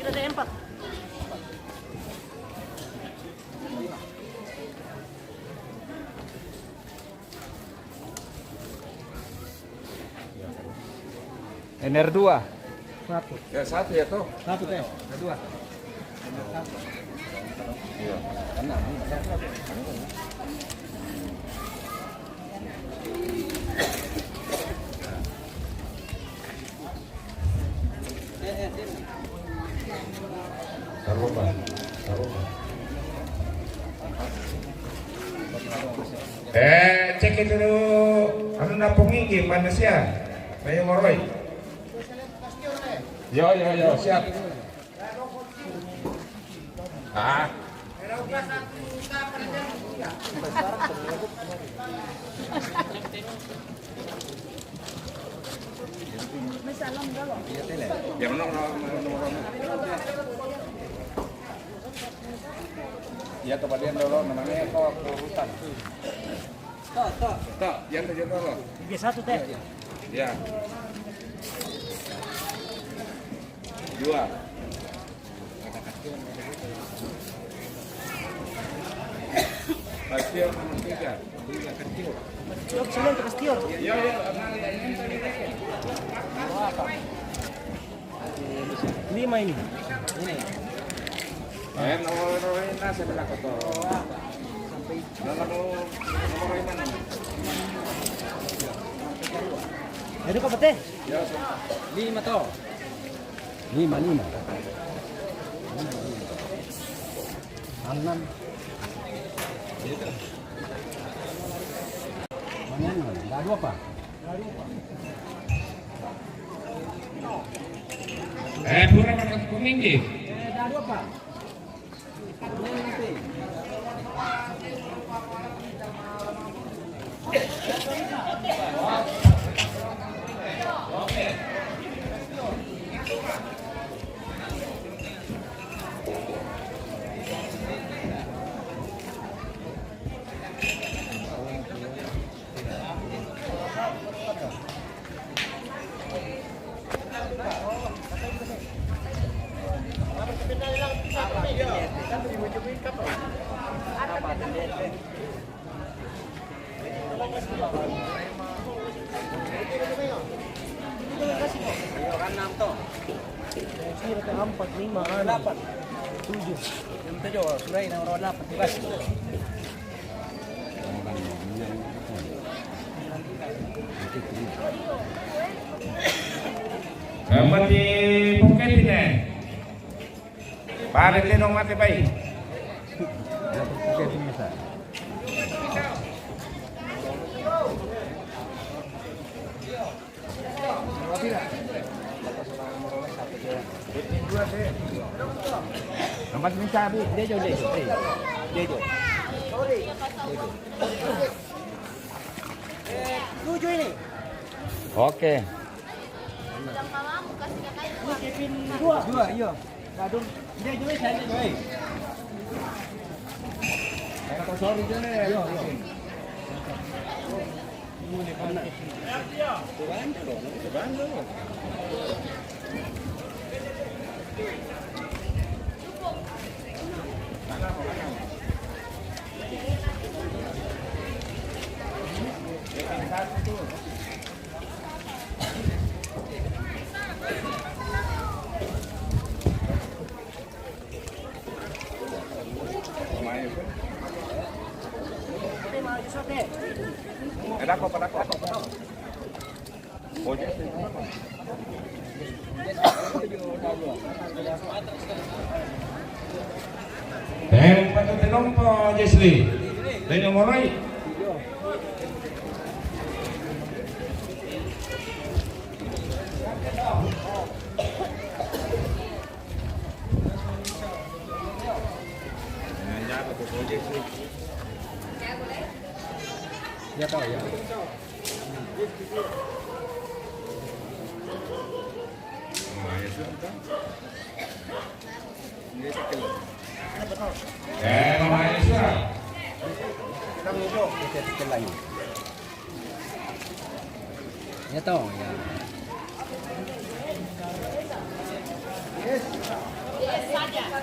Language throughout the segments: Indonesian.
Tidak ada 4. NR2. Satu. Ya satu ya toh. Satu teh. Dua. Iya. Karena cek itu dulu anu napungi gimana sih ya? Kayak ngoroi. Yo siap. Ah. Ya nomor. Ya kemudian dulu namanya kok urutan. Tok, yang tujuh dulu. 1 teh. Ya. 2. Kastil nomor 3. 3 kecil. Yuk, silent Castillo. Ya. Lima ini. Nomor ini saya bilang kotor. Nomor ini mana? Jadi kok teh? Ya, 5 toh. 5. 6. Mana? Enggak ada apa? Pura makan kuning di. Enggak ada apa? Sini ada 4, 5, 8, 7. Yang 7 surai nomor 8 bebas. Mati poket ini. Parit ini dong mati baik. Nomor ini cabi. Dia jauh. Tujuh ini. Oke. Ini Kevin 2. Iya. Kadung dia jauh saya jauh. Kata sorry jane. Yo. Pedako. Oh, patut dinompo Jesli. Dari nomor lain. Ya tahu ya. Malaysia. Kita duduk di titik lain. Ya tahu ya.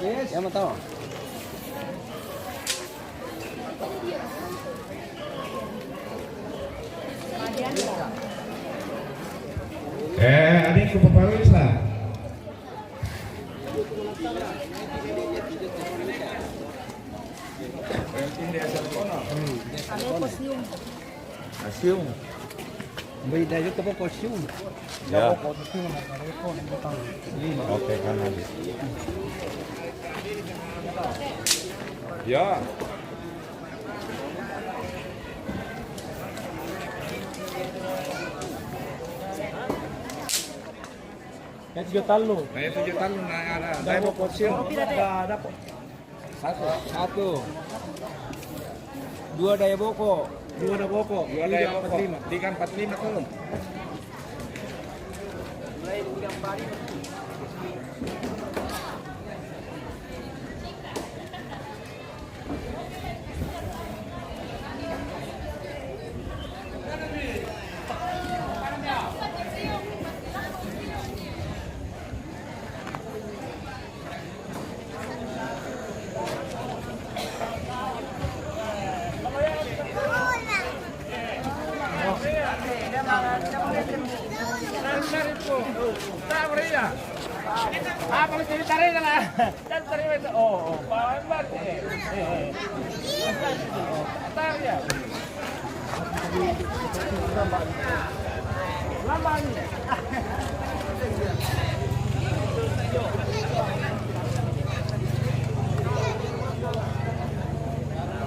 Yes. Ya, betul. Adik kepapalis lah. Asium. Beda juga po costume. Ya. Oke kan habis. Ya. Yang 7 talo. Nah, 7 tahun ada. Dai po porsiyon. Ada po. Satu. Dua daya boko. 2 na boko. 2 daya pokok. 345 tuh.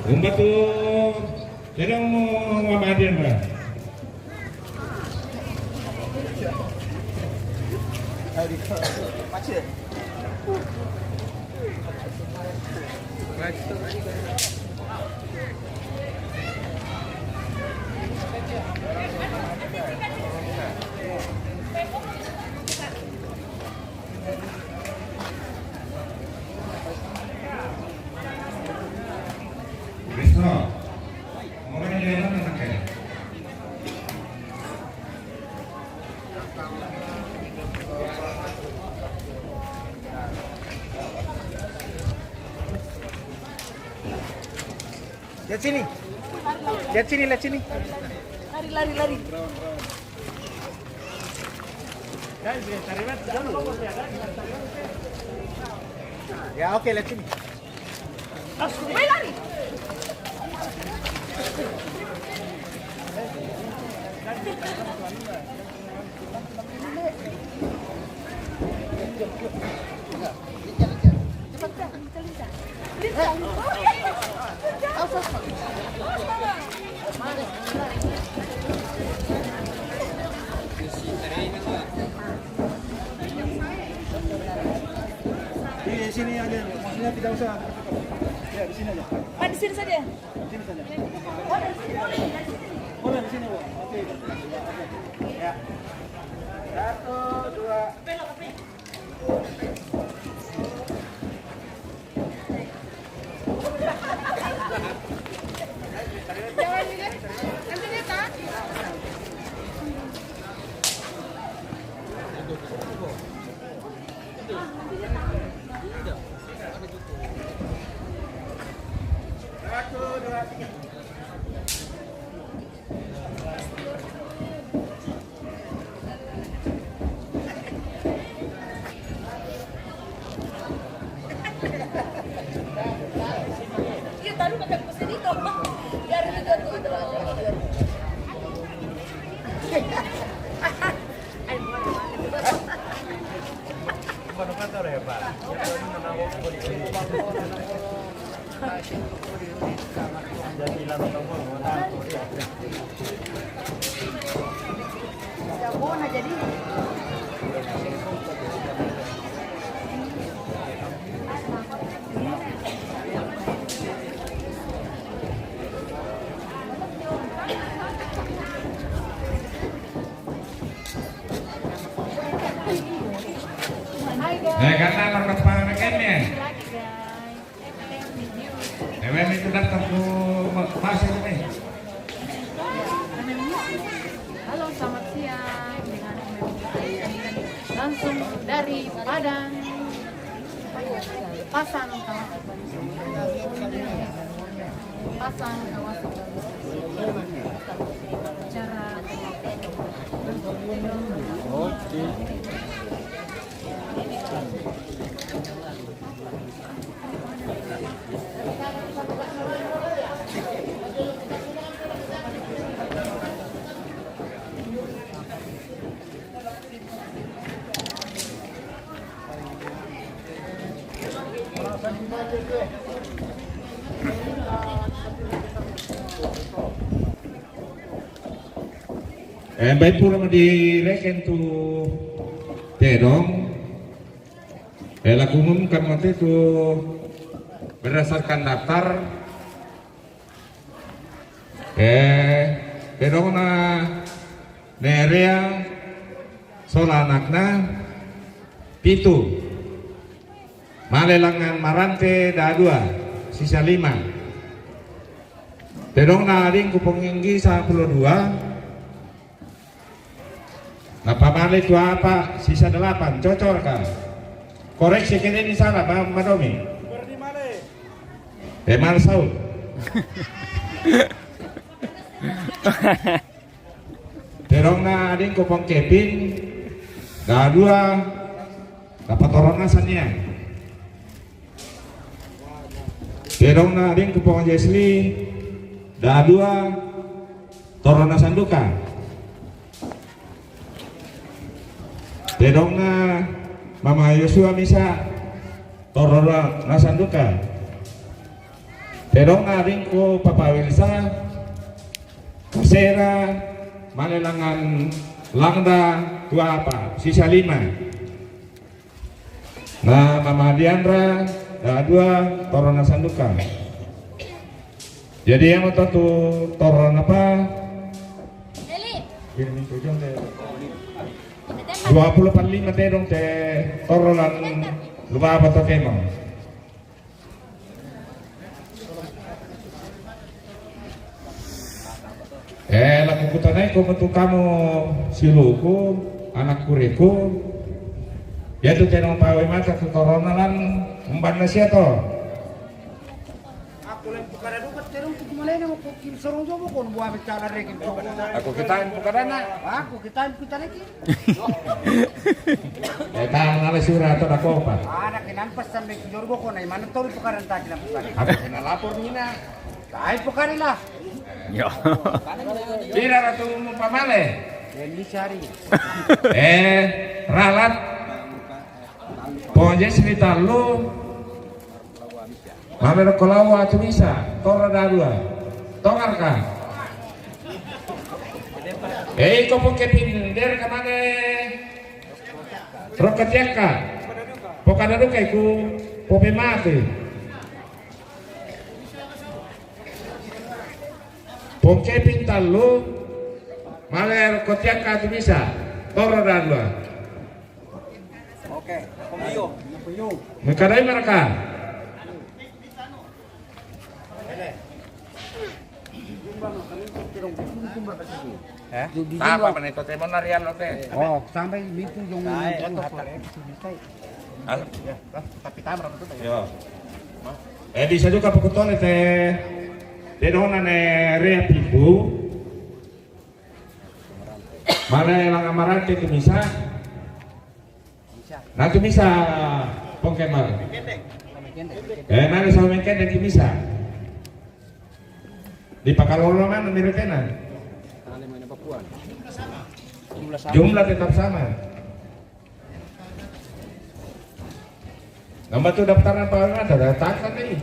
Umbat tuh, jadi mau ngabadian lah. Besok, mau jalan anaknya. Lihat sini. Lihat sini, lihat sini. Lari. Ya, oke, lihat sini. Weh, lari. Di sini aja, maksudnya tidak usah. Ya, di sini aja. Pak, di sini saja. Di sini saja. Oh, dari sini boleh. Dari sini. Boleh di sini, Bu. Oke. Ya. 1, 2. Jangan juga. Nanti dia tak. Iya, tadi pakai mesin itu. Biar itu tuh. Bona jadi. Nah, karena lorot pangakennya. Ewen itu datang ke pasar ini. Halo, selamat siang dengan langsung dari Padang. Pasang kawasan pasang kawasan cara Oke. Baik pula direken tu terong. Laku umumkan mati tu berdasarkan daftar. Terong na nerea sola anakna pitu. Malelangan marante da 2 sisa 5. Terong na aring kupong inggi 12. Napa male itu apa? Sisa 8, cocok kan? Koreksi kini ini salah, Pak Madomi. Mal Saul. Terong na ading kupong Kevin, da 2, dapat oronasannya. Terong na ading kupong Jesli, da 2, toronasan duka. Terong na Mama Yosua misa torora nasanduka. Terong na rin ko Papa Wilsa Kasera Malelangan Langda Tuapa sisa 5. Nah Mama Diandra da 2 torona sanduka. Jadi yang mau tu toron apa? Ini tujuan deh. 25 terong te torolan lupa apa to kemo. Laku kutanay ko metu kamu siluku anak kuriku. Ya tu tenong pawe mata ke corona lan umban siya to. Aku lang pukara dukat terong kumalay na ko kim sorong jobo kon buah bicara rekin. Aku kitain pukadana. Aku kita lagi. Eta nala surat to dako pa. Anak kinampas sampai jorgo ko na mana tol pukaran tadi lang pukara. Aku kena lapor nina. Ay pukari lah. Ya. Pira ratu mo pamale. Ini sehari. Ralat. Ponje cerita lu. Mamero kolawa tu bisa. Tora dadua. Tongar ka. Iko po kepinder ka mane. Rokatiaka. Pokada duka iku pope mate. Pongke pintal lu. Male rokatiaka tu bisa. Tora dadua. Oke, pemiyo. Mekadai mereka. Apa meneto temon narian lote? Oh, sampai itu yung Tapi tamar itu ya. Bisa juga pukutole teh. Dedona ne rea pibu. Mana yang amaran itu bisa? Nanti bisa pongkemar. Nanti sama mengkendek bisa. Di Pakalolo mana miretenan? Jumlah tetap sama. Nomor itu daftaran Pak ada daftar nih.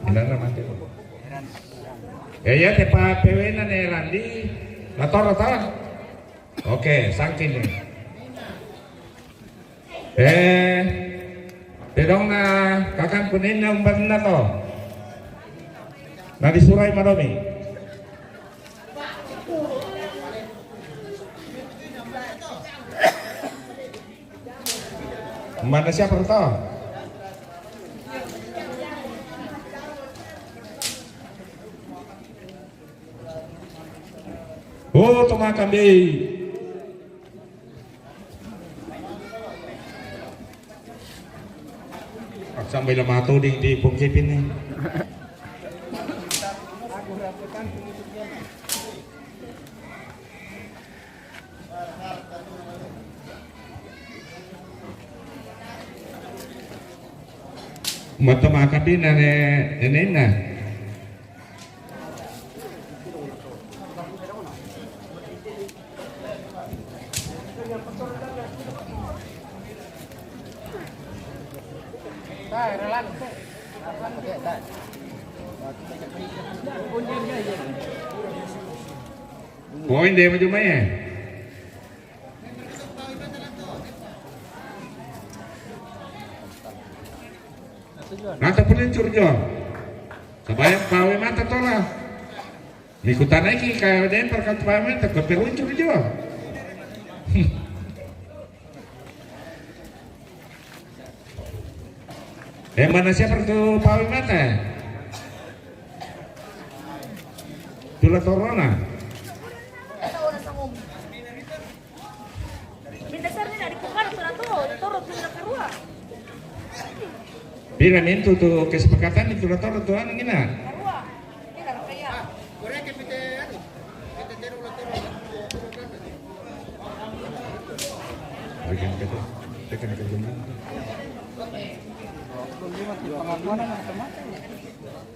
Benar mati. Ya tepat PW na Randi. Lator. Oke, sangkin nih. Terong na kakang kunin ng banda to. Na disuray madomi. Mana siapa to? Oh, tumakan deh. Sampai lama tuh di pungkipin nih. Mata makan din nenek na. Oh, hindi mo jumaya. Nata pelincur jo. Sabayang pawe mata tola. Ikutan lagi kayak den perkat pawe mata ke pelincur jo. Mana siapa tuh pawe mata? Tula torona. Bila mintu tuh kesepakatan itu lator tuan gina.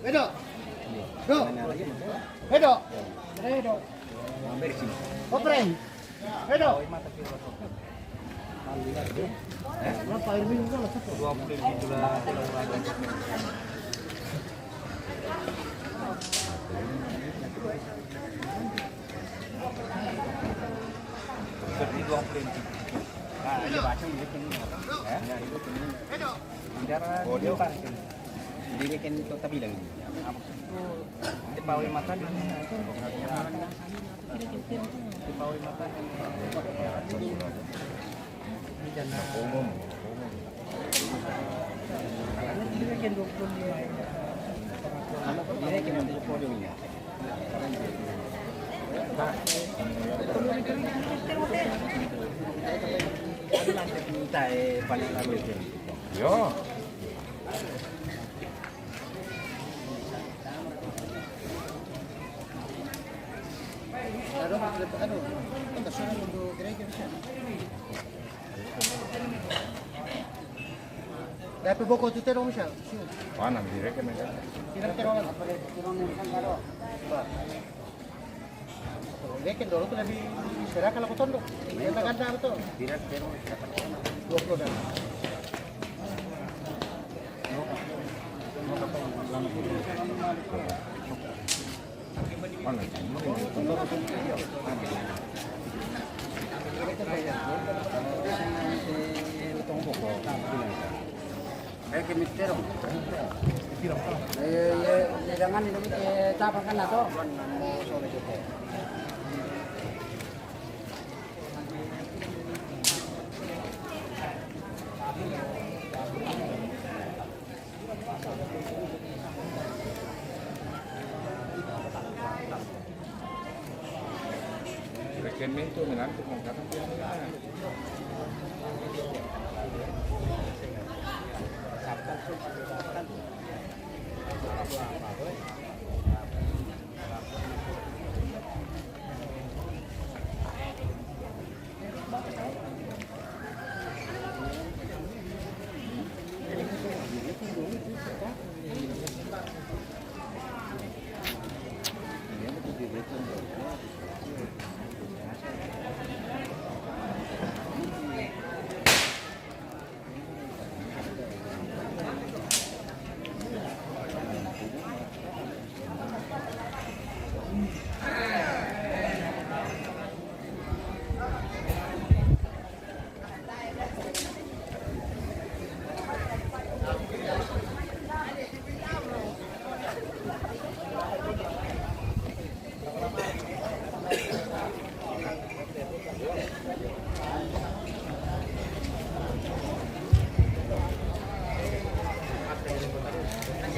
Edo. Do. Edo. Edo. Opreng. Edo. Berapa air minum kalau satu? 20 gitu lah. Seperti 20. Nah, dia baca bikin. Oh, dia kan. Dia bikin itu tapi lagi. Di bawah mata di bawah mata. Jangan umum. Ini bikin 25. Ini bikin 20 ya. Minta paling lalu itu. Yo. Dapat buku tu terong siya. Mana direct kan? Tidak terong apa terong yang sanggaro. Lekin dulu tu lebih istirahat kalau kotor tu. Yang tak ada betul. Tidak terong. 20 dah. Mana? Kayak mistero. Jangan itu capang kan atau? Requerimiento menanti mengatakan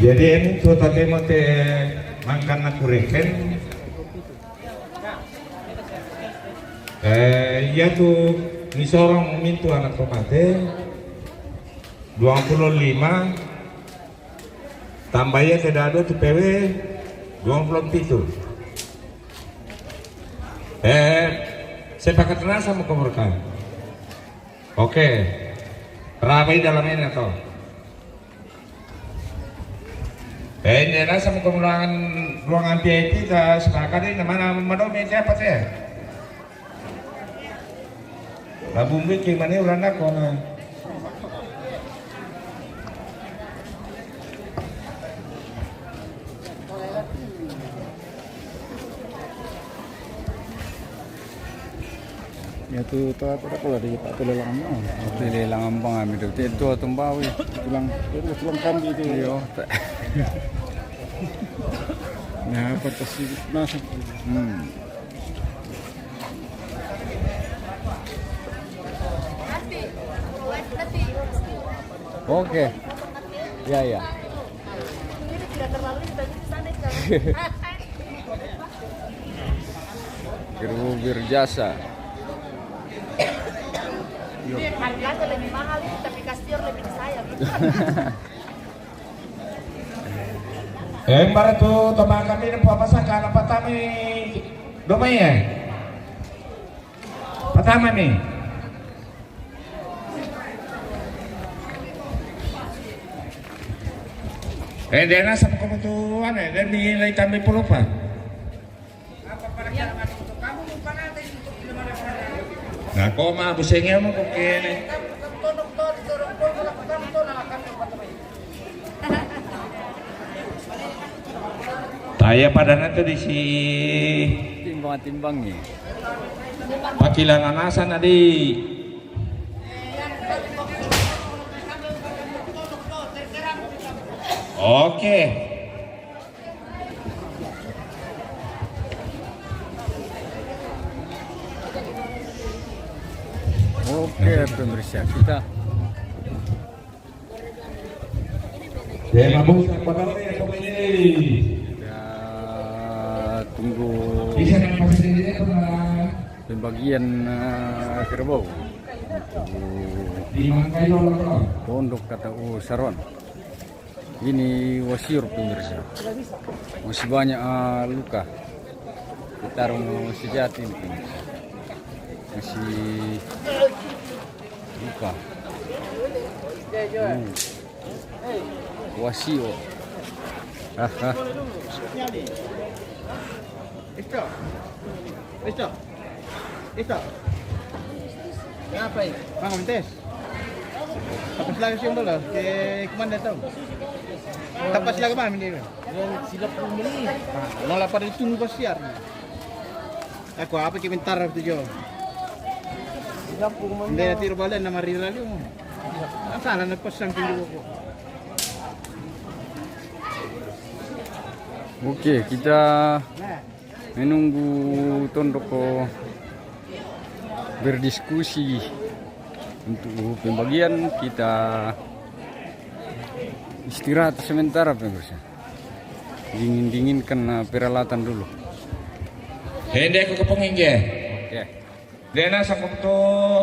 Jadi ini tuh tadi mau makan aku reken. Iya tuh ini seorang mintu anak tomate 25 tambahnya tidak ada tuh PW 27. Sepakat rasa mau keberkahan. Oke, rabai dalam ini atau? Ini rasa mau kemurangan ruangan VIP kita sepakat ini mana madomi siapa sih? Lah bumbu gimana ulang aku na? Ya tu tak kalau di Pak Tulelang no. Tulelang bang kami tu. Itu tumbawi. Tulang kambing itu. Yo. Nah, patasi nasi. Oke. Ya ya. Ini tidak terlalu kita di sana sekarang. Berjasa. Harganya lebih mahal ini, tapi kasir lebih sayang. Baru tuh teman kami ini apa sakan apa kami domai ya? Pertama nih. Dena sama kebutuhan dan nilai kami perlu apa? Nah, kau mah busengnya mah kok kene. Taya pada nanti di si timbang-timbangnya. Pakilan anasan adi. Oke. Oke, pemirsa kita. Ya, mabuk pada ya pemain Ya, tunggu bisa masih ini pembagian kerbau. di Mangkayo loh. Pondok kata Saron. Ini wasiur pemirsa. Masih banyak luka. Tarung sejati ini pemirsa. Masih luka. Wasio. Ito. Kenapa ini? Bang, mintes. Tapos lagi siyang bola. Kaya kumanda ito. Tapos lagi ba? Hindi. Sila pumili. Wala pa rin tunggu siar. Ako, apa kimentar ito jo? Sila pumili. Hindi na tiro bala na marirali mo. Sana nagpasang pindugo ko. Oke, kita menunggu Tondoko berdiskusi untuk pembagian. Kita istirahat sementara pemirsa. Dingin-dinginkan peralatan dulu. Hende aku ke pengingge. Oke. Dena sakop tuh